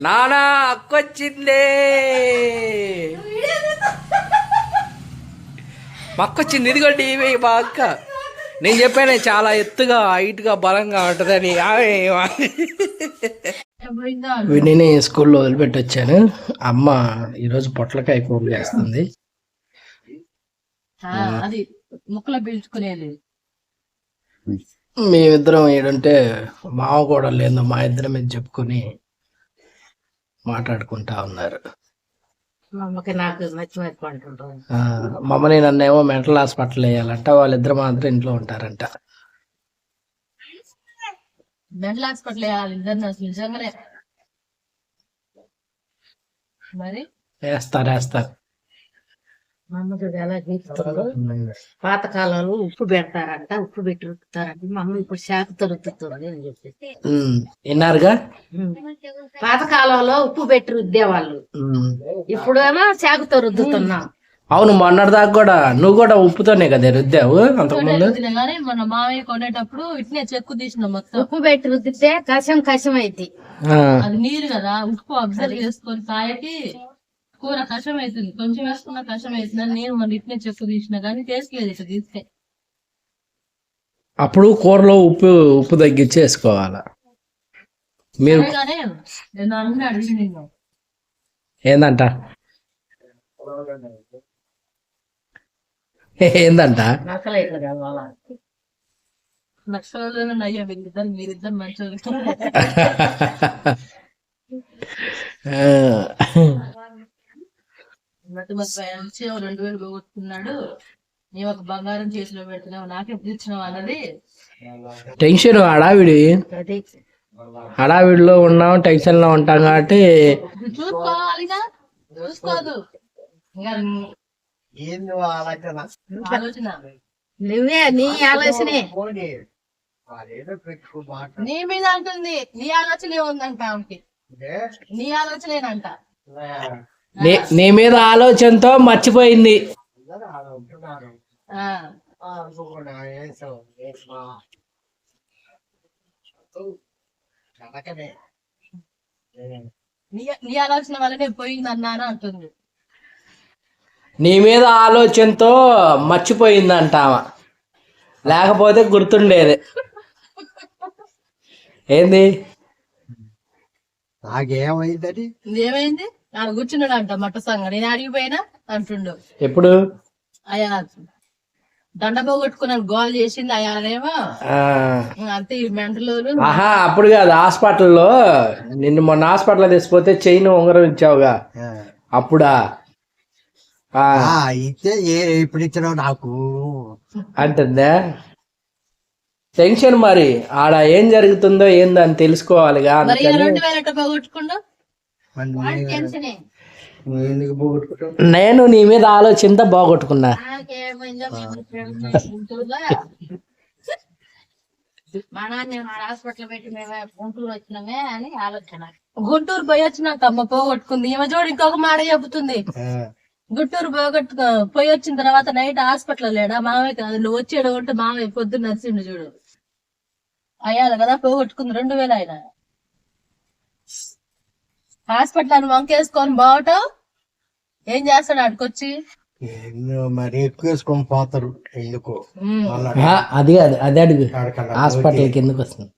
నానా అక్కొచ్చిందే అక్కొచ్చింది. ఇదిగోండి ఇవి మా అక్క. నేను చెప్పాను చాలా ఎత్తుగా హైట్గా బలంగా ఉంటుందని. వీడిని స్కూల్లో వదిలిపెట్టి వచ్చాను. అమ్మ ఈరోజు పొట్లకాయ కూర చేస్తుంది. అది ముక్కలు పీల్చుకునేది. మేమిద్దరం ఏంటంటే మామ కూడా లేదు, మా ఇద్దరం మీద చెప్పుకొని మాట్లాడుకుంటా ఉన్నారు. మమ్మల్ని నన్నేమో మెంటల్ హాస్పిటల్ వేయాలంట, వాళ్ళిద్దరు మాత్రం ఇంట్లో ఉంటారంట. మెంటల్ హాస్పిటల్ వేయాలి ఇద్దరు నిజంగానే. మరి వేస్తారు. మమ్మల్ని ఎలా తీస్తారు? పాతకాలంలో ఉప్పు పెడతారంట, ఉప్పు పెట్టి రుక్కుతారంట. మమ్మల్ని ఇప్పుడు శాఖతో రుక్కుతుంది అని చెప్పేసి విన్నారుగా. పాతకాలంలో ఉప్పు పెట్టి రుద్దేవాళ్ళు, ఇప్పుడేమో శాఖతో రుద్దుతున్నాం. అవును, మొన్నటిదాకా కూడా నువ్వు కూడా ఉప్పుతోనే కదా రుద్దావు అంతకుముందు. కానీ మన మామయ్య కొనేటప్పుడు ఇట్నే చెక్కు తీసినాం మొత్తం. ఉప్పు పెట్టి రుద్దితే కషం అయితే అది నీరు కదా, ఉప్పు అబ్జర్వ్ చేసుకొని కాయకి కూర కషం అవుతుంది. కొంచెం వేసుకున్న కషం అవుతుంది అని నేను మన ఇట్నే చెక్కు తీసిన కానీ టేస్ట్ లేదు ఇట్లా తీస్తే. అప్పుడు కూరలో ఉప్పు తగ్గించి వేసుకోవాలా మీరు. నేను అన్నీ అడిగి నేను ఏందంట నక్షత్రాలు అయ్యా మీరిద్దరు మంచి మంచి 2000 పోగొట్టుకున్నాడు. నేను ఒక బంగారం చేతిలో పెడుతున్నావు, నాకే తీర్చినావు అన్నది టెన్షన్. హడావిడిలో ఉన్నాం, టెన్షన్ లో ఉంటాం కాబట్టి చూసుకోవాలిగా. చూసుకోదు ఆలోచన, నువ్వే నీ ఆలోచనే నీ మీద అంటుంది. నీ ఆలోచనే ఉందంట ఆమెకి, నీ ఆలోచనేనంట. నీ మీద ఆలోచనతో మర్చిపోయింది. నీ ఆలోచన వల్లనే పోయిందన్నాను అంటుంది. నీ మీద ఆలోచనతో మర్చిపోయిందంట ఆమె, లేకపోతే గుర్తుండేది. ఏంది నాకేమైందని ఏమైంది? ఆయన కూర్చున్నాడు అంట మట్ట సంగ. నేను అడిగిపోయినా అంటుండు. ఎప్పుడు అయ్యా దండ పోగొట్టుకున్నాను గోల్ చేసింది అయ్యానేమో అంతే ఈ మెంటలు. ఆహా, అప్పుడు కాదు, హాస్పిటల్లో నిన్ను మొన్న హాస్పిటల్ తీసిపోతే చైన్ ఉంగరం ఇచ్చావుగా అప్పుడా? ఇస్తే ఇప్పుడు ఇచ్చినావు నాకు అంటుందా? టెన్షన్. మరి ఆడ ఏం జరుగుతుందో ఏందని తెలుసుకోవాలిగా. నేను నీ మీద ఆలోచనతో బాగొట్టుకున్నా. హాస్పిటల్ పెట్టి మేము గుంటూరు వచ్చినామే అని ఆలోచన. గుంటూరు పోయి వచ్చినాక అమ్మ పోగొట్టుకుంది. ఈమె చూడు ఇంకొక మాట చెబుతుంది. గుంటూరు పోయి వచ్చిన తర్వాత నైట్ హాస్పిటల్ లేడా మామయ్య కాదు, నువ్వు వచ్చేడు ఉంటే మామయ్య పొద్దున్న నచ్చిండు చూడు. అయ్యాలి కదా పోగొట్టుకుంది 2000. ఆయన హాస్పిటల్ అని వంకేసుకొని బావటం ఏం చేస్తాడు ఆడికొచ్చి? మరి ఎక్కువ వేసుకొని పోతారు. ఎందుకు అది కాదు, అది అడుగు. హాస్పిటల్కి ఎందుకు వస్తుంది?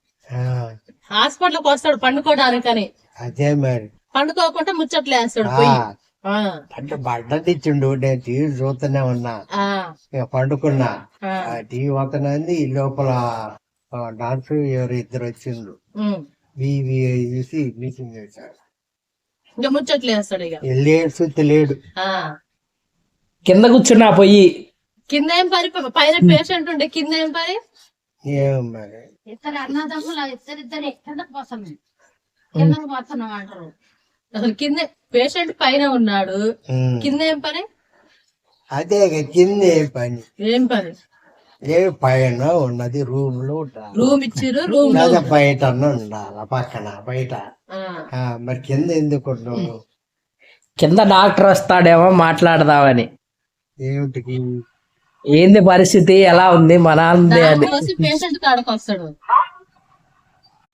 హాస్పిటల్కి వస్తాడు పండుకోవడానికని. అదే మరి పండుకోకుండా ముచ్చట్లు వేస్తాడు పోయి. అంటే బడ్డది ఇచ్చిండు, నేను టీవీ చూస్తూనే ఉన్నా, పండుకున్నా. టీవీ వస్తున్నది. ఈ లోపల డాక్టర్ ఎవరు ఇద్దరు వచ్చిండ్రు, చూసి మీటింగ్ చేశారు. ఇంకా ముచ్చట్లు వేస్తాడు. ఇక లేడు, సుత్తి లేడు. కింద కూర్చున్నా పోయి. కింద ఏం పని? పైన పేషెంట్ ఉండే కింద ఏం పని? ఏం మరి ఇద్దరు అన్నదమ్ములు ఇద్దరిద్దరు కిందకు పోతున్నాం, కిందకు పోతున్నాం అంటారు. అసలు కింద పేషెంట్ పైన ఉన్నాడు, కింద ఏం పని? అదే కింద ఏం పని? ఏం పని? పైన ఉన్నది రూమ్ లో రూమ్ ఇచ్చిర్రు, రూమ్ బయట ఉండాలి, పక్కన బయట. మరి కింద ఎందుకు? కింద డాక్టర్ వస్తాడేమో మాట్లాడదామని. ఏమిటికి? ఏంది పరిస్థితి, ఎలా ఉంది మన అని పేషెంట్ కాడకు వస్తాడు.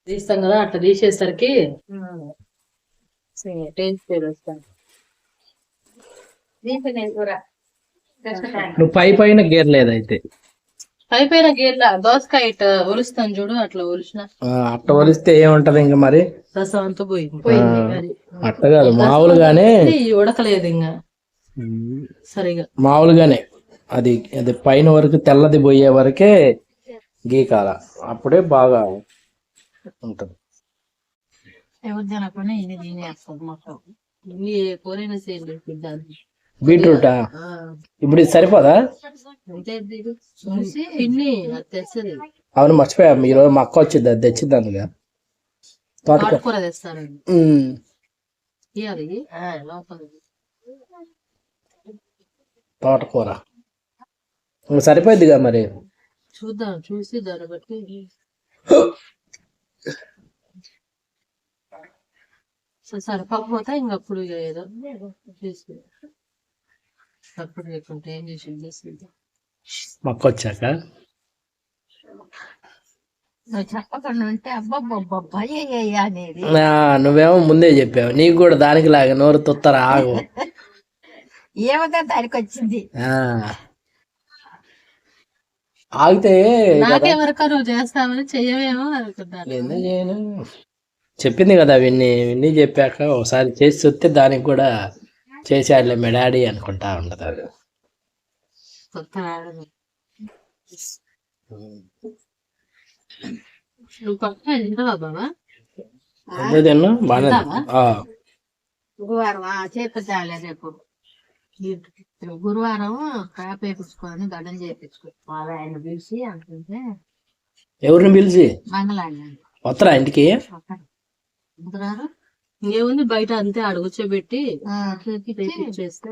తీస్తాం కదా, అట్లా తీసేసరికి టేస్ట్ వస్తాను నువ్వు పైన గేర్లేదు అయితే. అయిపోయిన గేర్ల దోసకాయ ఇట్ట ఒలుస్తాను చూడు, అట్లా ఒలిసిన అట్ట వలిస్తే ఏముంటది ఇంకా మరి? రసం అంతా పోయింది అది. అట్ట కాదు మామూలుగానే, ఇది ఉడకలేదు ఇంకా సరిగా. మామూలుగానే అది అది పైన వరకు తెల్లది పోయే వరకే గీకాల, అప్పుడే బాగా ఉంటది. ఎవరు తినకుండా ఇది తినేస్తుంది మొత్తం. ఇన్ని కూరైనా సేల్ బీట్రూటా ఇప్పుడు ఇది సరిపోదా? పిన్ని అది తెస్తుంది. అవును మర్చిపోయా, ఈరోజు మా అక్క వచ్చింది, అది తెచ్చింది అందుగా. తోటకూర తెస్తారండి తోటకూర ఇంక సరిపోద్దిగా మరి. చూద్దాం, చూసి దాన్ని బట్టి సరిపోకపోతే ఇంకప్పుడు ఏదో తీసుకు అప్పుడు లేకుంటే ఏం చేసి తీసుకుంటాం. మా అక్క వచ్చాక చెప్పకుండా ఉంటే అబ్బాబ్బా అనేది. నువ్వేమో ముందే చెప్పావు, నీకు కూడా దానికి లాగా నోరు తుత్తరా ఆగు. ఏమో దానికి వచ్చింది ఆగితే నాకెవరికో నువ్వు చేస్తామని చెయ్యవేమో అనుకుంటాను. ఎందుకు చేయను, చెప్పింది కదా విన్ని. విన్ని చెప్పాక ఒకసారి చేసి చూస్తే దానికి కూడా చేసాడులే మీ డాడీ అనుకుంటా ఉండదు అది. నువ్వు పక్కన తింటావా బాబా? ఎంత తిన్నా బాగా. గురువారం చేపించాలి రేపు. గురువారం క్రాప్ వేయించుకొని గడ్డం చేయించుకో. ఆయన పిలిచి అంటుంటే ఎవరిని పిలిచి మంగళాన్ని వస్తారా ఇంటికి? ఇంకేముంది బయట అంతే అడుగుచోబెట్టి చేస్తే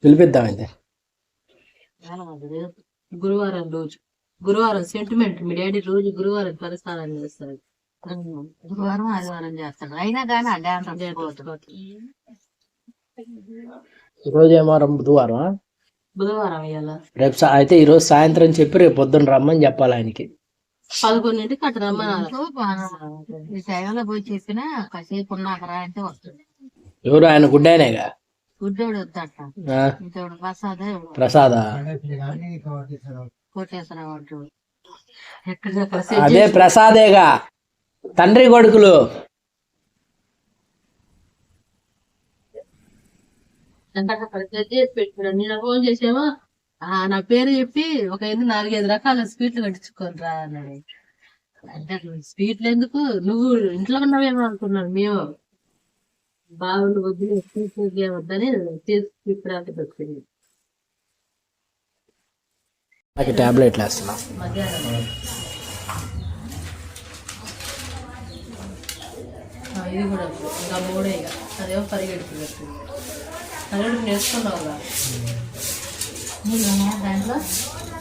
పిలిపిద్దాం అయితే. గురువారం రోజు, గురువారం సెంటిమెంట్ మీ డాడీ రోజు గురువారం పరిస్థానం చేస్తాడు. గురువారం ఆదివారం చేస్తాడు, అయినా కానీ ఈరోజు ఏమో బుధవారం. బుధవారం ఇవాళ రేపు అయితే ఈరోజు సాయంత్రం చెప్పి రేపు పొద్దున్న రమ్మని చెప్పాలి ఆయనకి. 11ంటికి అట్లా రమ్మన్నారు. ఈ టైంలో పోయి చెప్పినా కాసేపు ఉన్నాక రా అంటే వస్తుంది. ఎవరు ఆయన? గుడ్డాయనేగా. గుడ్డోడు వద్దట, ప్రసాదా? కోటేశ్వరరావు అదే ప్రసాదేగా, తండ్రి కొడుకులు. పెట్టుకున్నాను. నేను ఫోన్ చేసేమో నా పేరు చెప్పి ఒక 4-5 రకాల స్వీట్లు కట్టించుకొని రా అన్నాడు. అంటే స్వీట్లు ఎందుకు, నువ్వు ఇంట్లో ఉన్నావేమో అనుకున్నాను. మేము బాగుండు వద్దు స్వీట్ వద్దని తీసుకురాకి పెట్టుకుంది. టాబ్లెట్లు వేస్తున్నా మధ్యాహ్నం ఇది కూడా ఇంకా 3 ఇక అదేమో పరిగెడుకు పెట్టుకుంది. పరిగెడుకు నేర్చుకున్నావుగా దాంట్లో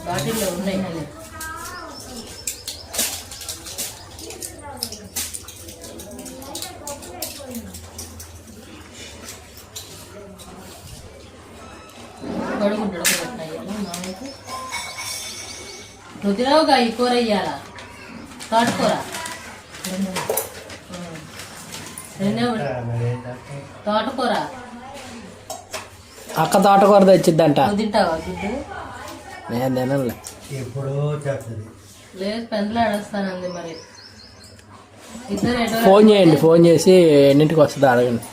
బాటిల్లో ఉన్నాయి. గడుగుంటాడు మామయ్యకు. నువ్వు తినవుగా ఈ కూర ఇయ్యాలా, తోటకూర. తోటకూర అక్క తోటకూర తెచ్చిద్దంట. నువ్వు తింటావా గుడ్డు? నేను తినలే. లేదు పెందలాడేస్తానంది. మరి ఇద్దరు ఫోన్ చేయండి, ఫోన్ చేసి ఎన్నింటికి వస్తుందో అడగండి.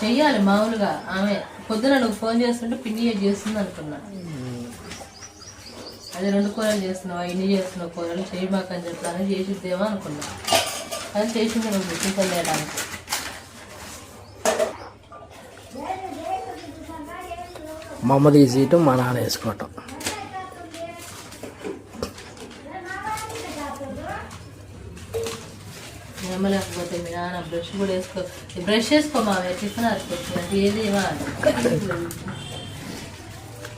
చెయ్యాలి మామూలుగా. ఆమె పొద్దున నువ్వు ఫోన్ చేస్తుంటే పిన్ని చేస్తుంది అనుకున్నా. అది 2 కూరలు చేస్తున్నావు, ఇన్ని చేస్తున్నావు కూరలు చేయమాక అని చెప్పాలని చేసిద్దేమో అనుకున్నా. అది చేసింది నువ్వు టిఫిన్ చేయడానికి. మా అమ్మ తీసేయటం, మా నాన్న వేసుకోవటం. లేకపోతే మీ నాన్న బ్రష్ కూడా వేసుకో. బ్రష్ వేసుకో మామయ్య, టిఫిన్ ఆడుకోవచ్చు. ఏది ఇవ్వాలి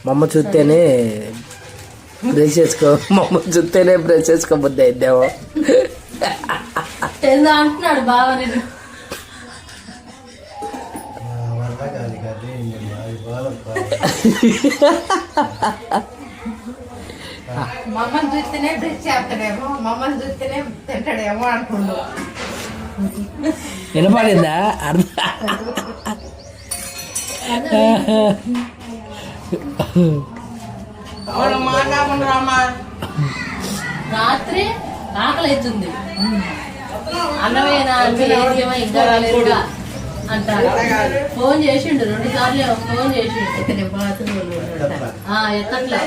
మా అమ్మ చూస్తేనే బ్రష్ చేసుకో, మా అమ్మ చూస్తేనే బ్రష్ చేసుకోబుద్ది అయిద్దేమో. ఏందో అంటున్నాడు బాగా. నేను మమ్మల్ని చూస్తేనే బ్రష్ చేస్తాడేమో, మమ్మల్ని చూస్తేనే తింటాడేమో అనుకుంటూ వినపడిందా? రాత్రి ఆకలి అవుతుంది, అన్నమేనా అంటే ఏమో ఇంకా రాలేదుగా అంటారు. ఫోన్ చేసిండు 2 సార్లు ఫోన్ చేసిండు, ఎత్తట్లా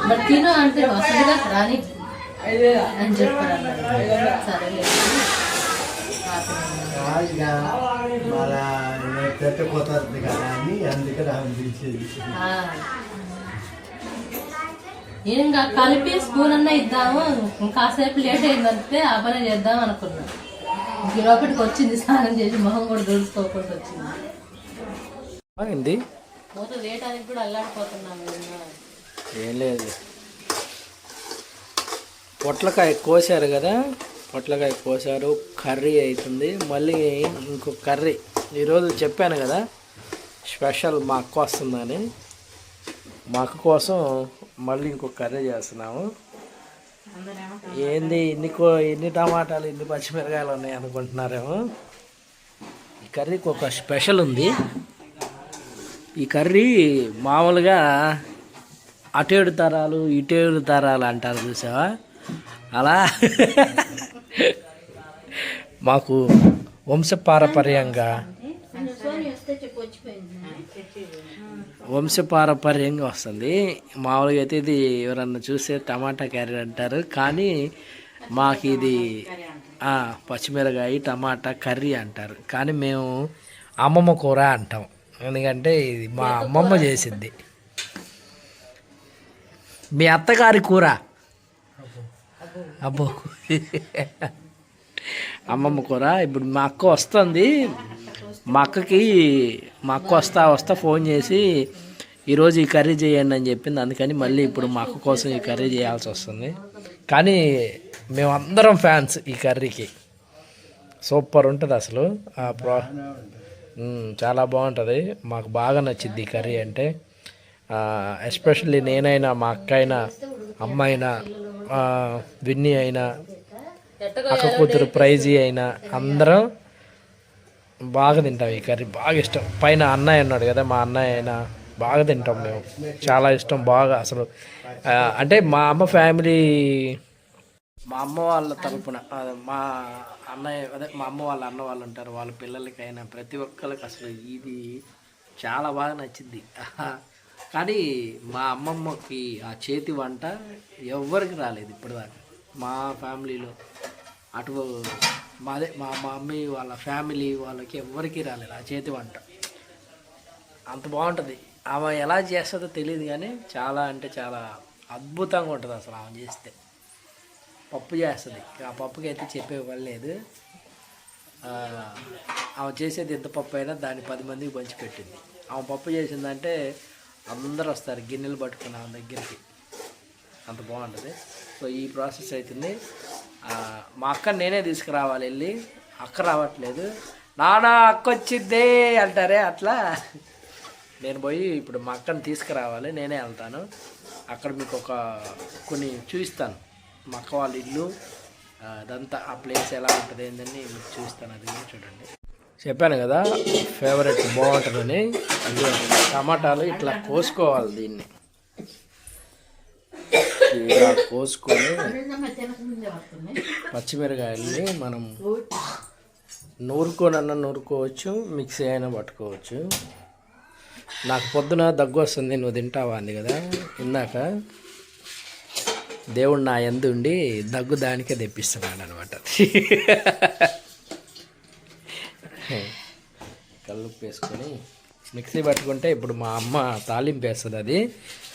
మరి తిను అంటే వస్తుందిగా రాని అని చెప్పారు. సరేలే పెట్టకపోతుంది కదా అని అందుకని ఆమె పిలిచేది. ఇంకా కలిపి స్పూన్ అన్నా ఇద్దాము, కాసేపు లేట్ అయిందంటే ఆ పని చేద్దాం అనుకున్నాం. లోపలికి వచ్చింది, స్నానం చేసి మొహం కూడా దూడుకోకుండా వచ్చింది. మూత వేయడానికి కూడా అల్లాడిపోతున్నాం. ఏం లేదు, పొట్లకాయ కోసారు కదా, పొట్లకాయ కోసారు, కర్రీ అవుతుంది. మళ్ళీ ఇంకో కర్రీ ఈరోజు చెప్పాను కదా స్పెషల్ మా అక్క వస్తుందని, మా అక్క కోసం మళ్ళీ ఇంకో కర్రీ చేస్తున్నాము. ఏంది ఎన్ని టమాటాలు ఎన్ని పచ్చిమిరకాయలు ఉన్నాయి అనుకుంటున్నారేమో. ఈ కర్రీకి ఒక స్పెషల్ ఉంది. ఈ కర్రీ మామూలుగా అటేడు తరాలు ఇటేడు తరాలు అంటారు చూసావా, అలా మాకు వంశపారపర్యంగా వస్తుంది. మామూలుగా అయితే ఇది ఎవరన్నా చూస్తే టమాటా కర్రీ అంటారు, కానీ మాకు ఇది పచ్చిమిరకాయ టమాటా కర్రీ అంటారు. కానీ మేము అమ్మమ్మ కూర అంటాం, ఎందుకంటే ఇది మా అమ్మమ్మ చేసింది. మీ అత్తగారి కూర అబ్బో అమ్మమ్మ కూర. ఇప్పుడు మా అక్క వస్తుంది, మా అక్క వస్తా ఫోన్ చేసి ఈరోజు ఈ కర్రీ చేయండి అని చెప్పింది. అందుకని మళ్ళీ ఇప్పుడు మా అక్క కోసం ఈ కర్రీ చేయాల్సి వస్తుంది. కానీ మేమందరం ఫ్యాన్స్ ఈ కర్రీకి. సూపర్ ఉంటుంది అసలు, చాలా బాగుంటుంది. మాకు బాగా నచ్చింది ఈ కర్రీ అంటే. ఎస్పెషల్లీ నేనైనా, మా అక్క అయినా, అమ్మ అయినా, విన్నీ అయినా, అక్క కూతురు ప్రైజీ అయినా అందరం బాగా తింటాం ఈ కర్రీ. బాగా ఇష్టం. పైన అన్నయ్య ఉన్నాడు కదా, మా అన్నయ్య అయినా బాగా తింటాం మేము. చాలా ఇష్టం బాగా అసలు. అంటే మా అమ్మ ఫ్యామిలీ, మా అమ్మ వాళ్ళ తరపున మా అన్నయ్య మా అమ్మ వాళ్ళ అన్న వాళ్ళు ఉంటారు, వాళ్ళ పిల్లలకైనా ప్రతి ఒక్కరికి అసలు ఇది చాలా బాగా నచ్చింది. కానీ మా అమ్మమ్మకి ఆ చేతి వంట ఎవ్వరికి రాలేదు ఇప్పటిదాకా మా ఫ్యామిలీలో. అటు మా మమ్మీ వాళ్ళ ఫ్యామిలీ వాళ్ళకి ఎవ్వరికీ రాలేదు ఆ చేతి వంట. అంత బాగుంటుంది. ఆమె ఎలా చేస్తుందో తెలియదు, కానీ చాలా అంటే చాలా అద్భుతంగా ఉంటుంది అసలు. ఆమె చేస్తే పప్పు చేస్తుంది, ఆ పప్పుకి అయితే చెప్పేవ్వలేదు. ఆమె చేసేది ఎంత పప్పు అయినా దాన్ని 10 మందికి పంచిపెట్టింది. ఆమె పప్పు చేసిందంటే అందరూ వస్తారు గిన్నెలు పట్టుకుని ఆమె దగ్గరికి, అంత బాగుంటుంది. సో ఈ ప్రాసెస్ అవుతుంది. మా అక్క నేనే తీసుకురావాలి వెళ్ళి, అక్క రావట్లేదు. నానా అక్క వచ్చిద్దే అంటారే, అట్లా నేను పోయి ఇప్పుడు మా అక్కని తీసుకురావాలి. నేనే వెళ్తాను అక్కడ. మీకు కొన్ని చూపిస్తాను, మా అక్క వాళ్ళ ఇల్లు అదంతా, ఆ ప్లేస్ ఎలా ఉంటుంది ఏంటని మీకు చూపిస్తాను. అది కూడా చూడండి. చెప్పాను కదా ఫేవరెట్ బాగుంటుందని. టమాటాలు ఇట్లా కోసుకోవాలి, దీన్ని ఇలా కోసుకొని పచ్చిమిరకాయల్ని మనం నూరుకోవచ్చు, మిక్సీ అయినా పట్టుకోవచ్చు. నాకు పొద్దున దగ్గు వస్తుంది, నువ్వు తింటావా అంది కదా ఇందాక. దేవుడు నా యందు ఉండి దగ్గు దానికే తెప్పిస్తున్నాడు అనమాట. కల్లుప్పు వేసుకొని మిక్సీ పట్టుకుంటే ఇప్పుడు మా అమ్మ తాలింపు వేస్తుంది, అది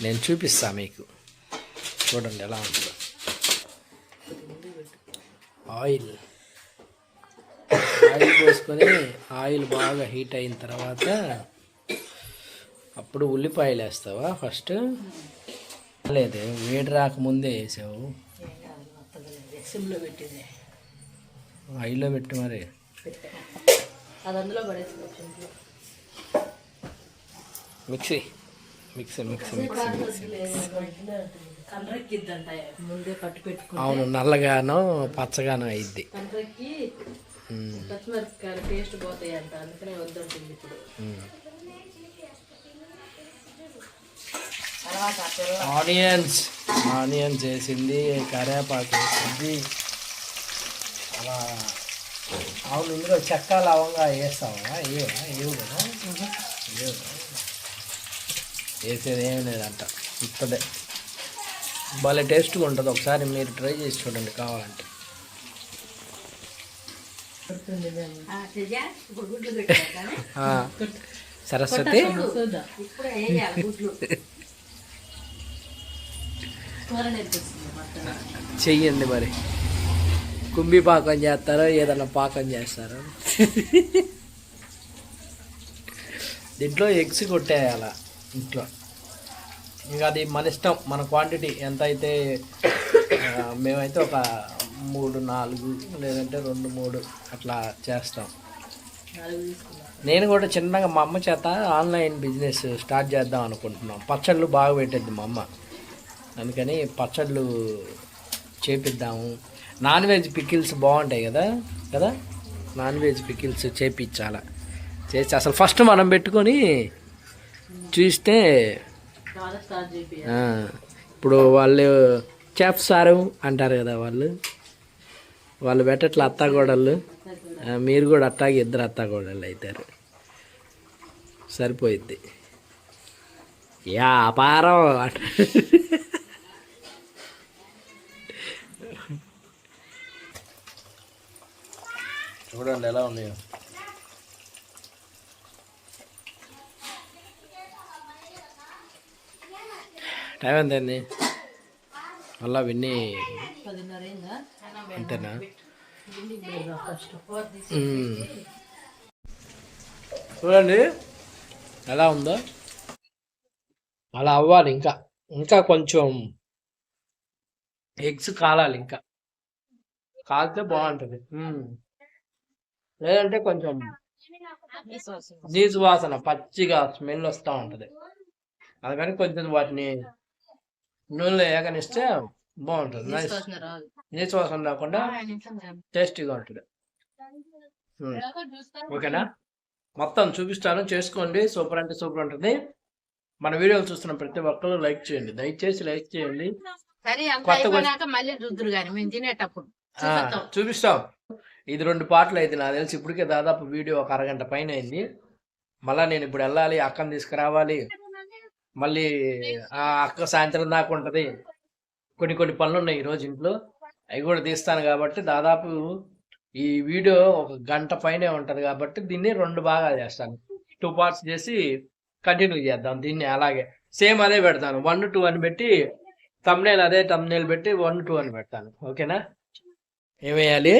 నేను చూపిస్తాను మీకు. చూడండి ఎలా ఉంటుందో. ఆయిల్ పోసుకొని ఆయిల్ బాగా హీట్ అయిన తర్వాత అప్పుడు ఉల్లిపాయలు వేస్తావా ఫస్ట్? లేదు, వేడి రాకముందే వేసావు. సిమ్లో పెట్టింది, ఆయిల్లో పెట్టి మరి అది అందులో పడేసి మిక్సీ. కండ్రెక్కిద్దంట ముందే పట్టు పెట్టుకుంటే అవును, నల్లగానో పచ్చగానో అయింది. కండ్రెక్కి పచ్చిమిరపకాయలు టేస్ట్ పోతాయి అంట, అందుకనే వద్దంటుంది ఇప్పుడు. ఆనియన్స్ వేసింది, కరివేపాకు వేసింది. అలా అవును, ఇందులో చెక్క లవంగా వేస్తావా? ఏవు కదా, వేసేది ఏమి లేదంట, ఇప్పుడే భలే టేస్ట్గా ఉంటుంది. ఒకసారి మీరు ట్రై చేసి చూడండి కావాలంటే. సరస్వతి చెయ్యండి మరి. కుంభి పాకం చేస్తారో ఏదన్నా పాకం చేస్తారో. దీంట్లో ఎగ్స్ కొట్టేయాల ఇంట్లో. ఇంకా అది మన ఇష్టం, మన క్వాంటిటీ ఎంత అయితే. మేమైతే ఒక 3-4 లేదంటే 2-3 అట్లా చేస్తాం. నేను కూడా చిన్నగా మా అమ్మ చేత ఆన్లైన్ బిజినెస్ స్టార్ట్ చేద్దాం అనుకుంటున్నాం. పచ్చళ్ళు బాగా పెట్టేది మా అమ్మ, అందుకని పచ్చళ్ళు చేపిద్దాము. నాన్ వెజ్ పికిల్స్ బాగుంటాయి కదా కదా, నాన్ వెజ్ పికిల్స్ చేపించాల. చేసి అసలు ఫస్ట్ మనం పెట్టుకొని చూస్తే, ఇప్పుడు వాళ్ళు చెఫ్ సారు అంటారు కదా, వాళ్ళు పెట్టట్ల అత్తాకోడళ్ళు. మీరు కూడా అట్టాగే 2 అత్తాకోడళ్ళు అవుతారు, సరిపోయిద్ది. వ్యాపారం అంట. చూడండి ఎలా ఉన్నాయో. టైం ఎంత అయింది? మళ్ళా విన్ని అంతేనా? చూడండి ఎలా ఉందో. అలా అవ్వాలి, ఇంకా కొంచెం ఎగ్స్ కాలాలి, ఇంకా కాలితే బాగుంటుంది. లేదంటే కొంచెం నీసు వాసన, పచ్చిగా స్మెల్ వస్తూ ఉంటుంది. అందుకని కొంచెం వాటిని నూనెలో వేగనిస్తే బాగుంటుంది. నీసు వాసన రాకుండా టేస్టీగా ఉంటుంది. ఓకేనా? మొత్తం చూపిస్తాను, చేసుకోండి. సూపర్ అంటే సూపర్ ఉంటుంది. మన వీడియోలు చూస్తున్న ప్రతి ఒక్కరు లైక్ చేయండి, దయచేసి లైక్ చేయండి. చూపిస్తాం. ఇది 2 పార్ట్లు అయితే నాకు తెలిసి ఇప్పటికే దాదాపు వీడియో ఒక అరగంట పైన అయింది. మళ్ళీ నేను ఇప్పుడు వెళ్ళాలి, అక్కని తీసుకురావాలి. మళ్ళీ ఆ అక్క సాయంత్రం దాకా ఉంటుంది. కొన్ని పనులు ఉన్నాయి ఈరోజు ఇంట్లో, అవి కూడా తీస్తాను. కాబట్టి దాదాపు ఈ వీడియో ఒక గంట పైనే ఉంటుంది. కాబట్టి దీన్ని 2 భాగాలు చేస్తాను. 2 పార్ట్స్ చేసి కంటిన్యూ చేద్దాం. దీన్ని అలాగే సేమ్ అదే పెడతాను, 1-2 అని పెట్టి థంబ్నెయిల్ అదే థంబ్నెయిల్ పెట్టి 1-2 అని పెడతాను. ఓకేనా? ఏమేయాలి?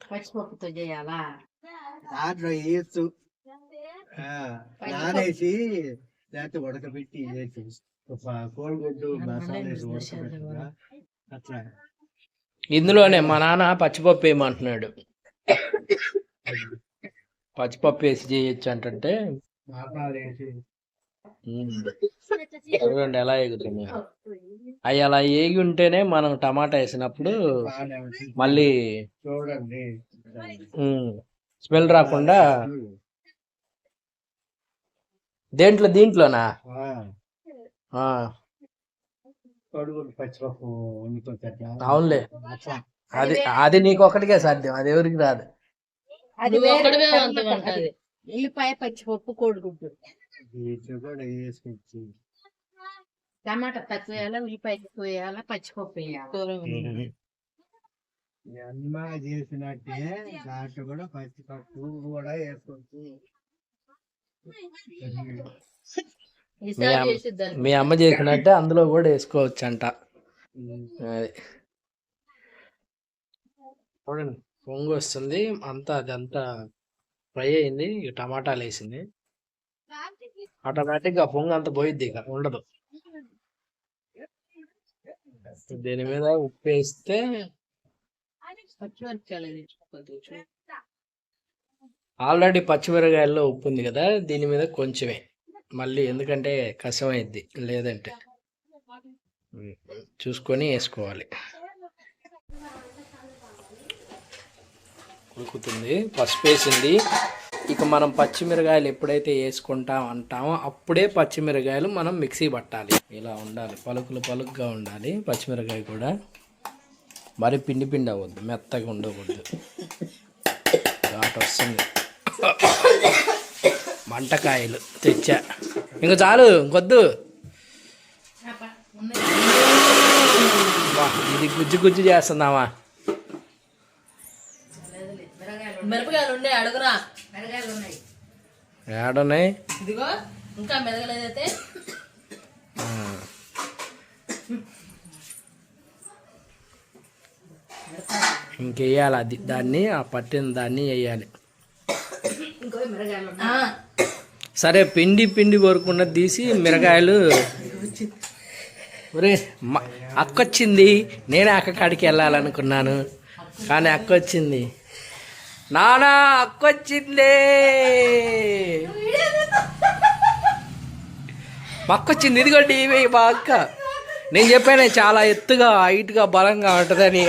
పచ్చిపప్పుతో చేయాలా? దాంట్లో వేయచ్చు, నానేసి లేకపోతే ఉడకబెట్టి కోడిగుడ్డు మసాలా వేసి ఉడకబెట్టుగా అట్లా. ఇందులోనే మా నాన్న పచ్చిపప్పు వేయమంటున్నాడు. పచ్చిపప్పు వేసి చేయొచ్చు అంటే చూడండి ఎలా ఎగుతుంది. అవి అలా ఏగి ఉంటేనే మనం టమాటా వేసినప్పుడు మళ్ళీ చూడండి స్మెల్ రాకుండా. దీంట్లోనా? కోడిగుడ్డు పచ్చిపప్పు వండుకుంటా. అవునులే, అది నీకు ఒకటికే సాధ్యం, అది ఎవరికి రాదు. ఉల్లిపాయ, పచ్చిపప్పు, కోడిగుడ్డు, కూడా వేసుకొచ్చి టమాటా తక్కువ వేయాలా, ఉల్లిపాయ ఎక్కువ వేయాలా, పచ్చిపప్పు వేయాలి. అమ్మ చేసినట్టే దాంట్లో కూడా పచ్చిపప్పు కూడా వేసుకోవచ్చు. మీ అమ్మ చేసినట్టే అందులో కూడా వేసుకోవచ్చు అంట. అది చూడండి పొంగు వస్తుంది, అదంతా ఫ్రై అయింది. టమాటాలు వేసింది, ఆటోమేటిక్గా పొంగు అంతా పోయిద్ది, ఇక ఉండదు. దీని మీద ఉప్పు వేస్తే ఆల్రెడీ పచ్చిమిరకాయల్లో ఉప్పు ఉంది కదా, దీని మీద కొంచెమే. మళ్ళీ ఎందుకంటే కష్టమైద్ది లేదంటే. చూసుకొని వేసుకోవాలి. ఉడుకుతుంది, పసుపు వేసింది. ఇక మనం పచ్చిమిరకాయలు ఎప్పుడైతే వేసుకుంటాం అంటామో అప్పుడే పచ్చిమిరకాయలు మనం మిక్సీ పట్టాలి. ఇలా ఉండాలి, పలుకుగా ఉండాలి పచ్చిమిరకాయ కూడా. మరి పిండి అవ్వద్దు, మెత్తగా ఉండకూడదు. ఘాటు వస్తుంది. మంటకాయలు తెచ్చా, ఇంక చాలు, ఇంకొద్దు. ఇది గుజ్జు చేస్తున్నావా? మిరపకాయలు ఉండే అడుగురా. ఏడున్నాయి? ఇదిగో ఇంకా మెదగలేదైతే. ఇంకెయ్యాలి అది, దాన్ని ఆ పట్టిన దాన్ని వేయాలి. సరే, పిండి కొరకుండా తీసి మిరగాయలు. ఒరే అక్క వచ్చింది, నేనే అక్క కాడికి వెళ్ళాలనుకున్నాను కానీ అక్క వచ్చింది. నానా అక్క వచ్చింది, మా అక్క వచ్చింది. ఇదిగోండి ఇవి మా అక్క. నేను చెప్పాను చాలా ఎత్తుగా హైట్గా బలంగా ఉంటుందని.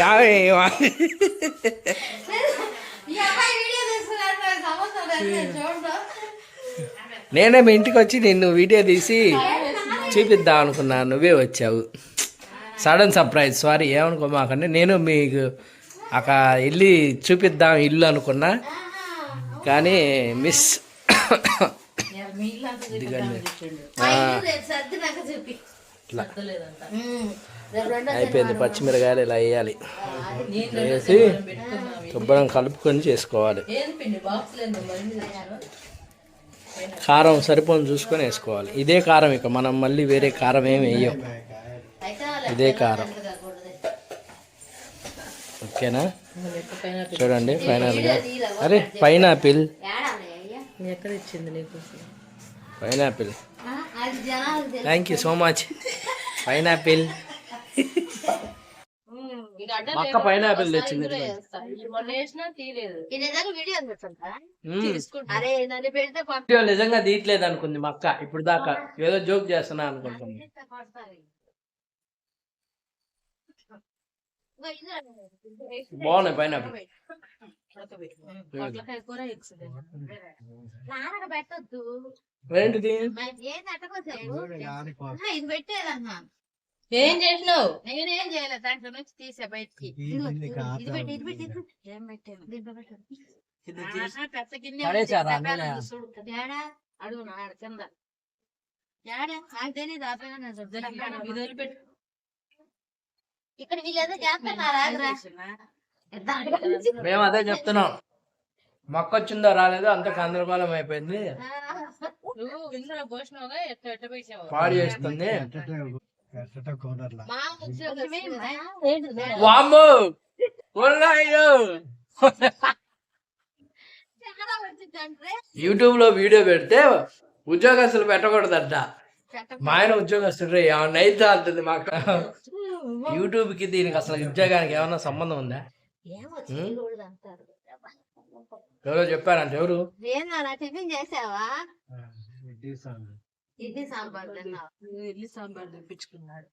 నేనే మీ ఇంటికి వచ్చి నిన్ను వీడియో తీసి చూపిద్దాం అనుకున్నాను, నువ్వే వచ్చావు. సడన్ సర్ప్రైజ్, సారీ ఏమనుకోమాకండి. నేను మీకు అక్కడ వెళ్ళి చూపిద్దాం ఇల్లు అనుకున్నా కానీ మిస్. అయిపోయింది. పచ్చిమిరకాయలు ఇలా వేయాలి, వేసి శుభ్రం కలుపుకొని చేసుకోవాలి. కారం సరిపోని చూసుకొని వేసుకోవాలి. ఇదే కారం, ఇక మనం మళ్ళీ వేరే కారం ఏమి వేయం, ఇదే కారం. ఓకేనా? చూడండి ఫైనల్గా. అరే pineapple, pineapple, thank you so much. Pineapple, అక్క పైనాపిల్ తెచ్చింది. వీడియో నిజంగా తీయట్లేదు అనుకుంది మా అక్క ఇప్పుడు దాకా, ఏదో జోక్ చేస్తున్నా అనుకుంటుంది. బాగున్నాయి పైనాపిల్. ఏంటిది? ఏం చేసినావు? నేనేం చేయలేదు, దాంట్లో నుంచి తీసే బయటికి. పెద్ద గిన్నె అడుగు కింద నాకు తెలియదు. ఇక్కడ వీళ్ళేదో చేస్తున్నారా? మేము అదే చెప్తున్నాం, మొక్క వచ్చిందో రాలేదో అంత గందరగోళం అయిపోయింది, పాడు చేస్తుంది. వామ్మో యూట్యూబ్ లో వీడియో పెడితే ఉద్యోగస్తులు పెట్టకూడదంట. మా ఆయన ఉద్యోగస్తుడు ఏమన్నా అయితే అంటుంది మాకు. యూట్యూబ్ కి దీనికి అసలు ఉద్యోగానికి ఏమన్నా సంబంధం ఉందా? ఎవరో చెప్పారంట. ఎవరు? టిఫిన్ చేసావా? ఇడ్లీ సాంబార్ తెప్పించుకున్నాడు.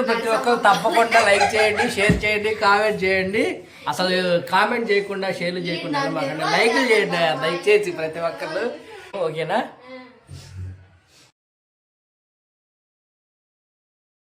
ప్రతి ఒక్కరు తప్పకుండా లైక్ చేయండి, షేర్ చేయండి, కామెంట్ చేయండి. అసలు కామెంట్ చేయకుండా షేర్ చేయకుండా లైక్ చేయండి దయచేసి ప్రతి ఒక్కరు. ఓకేనా?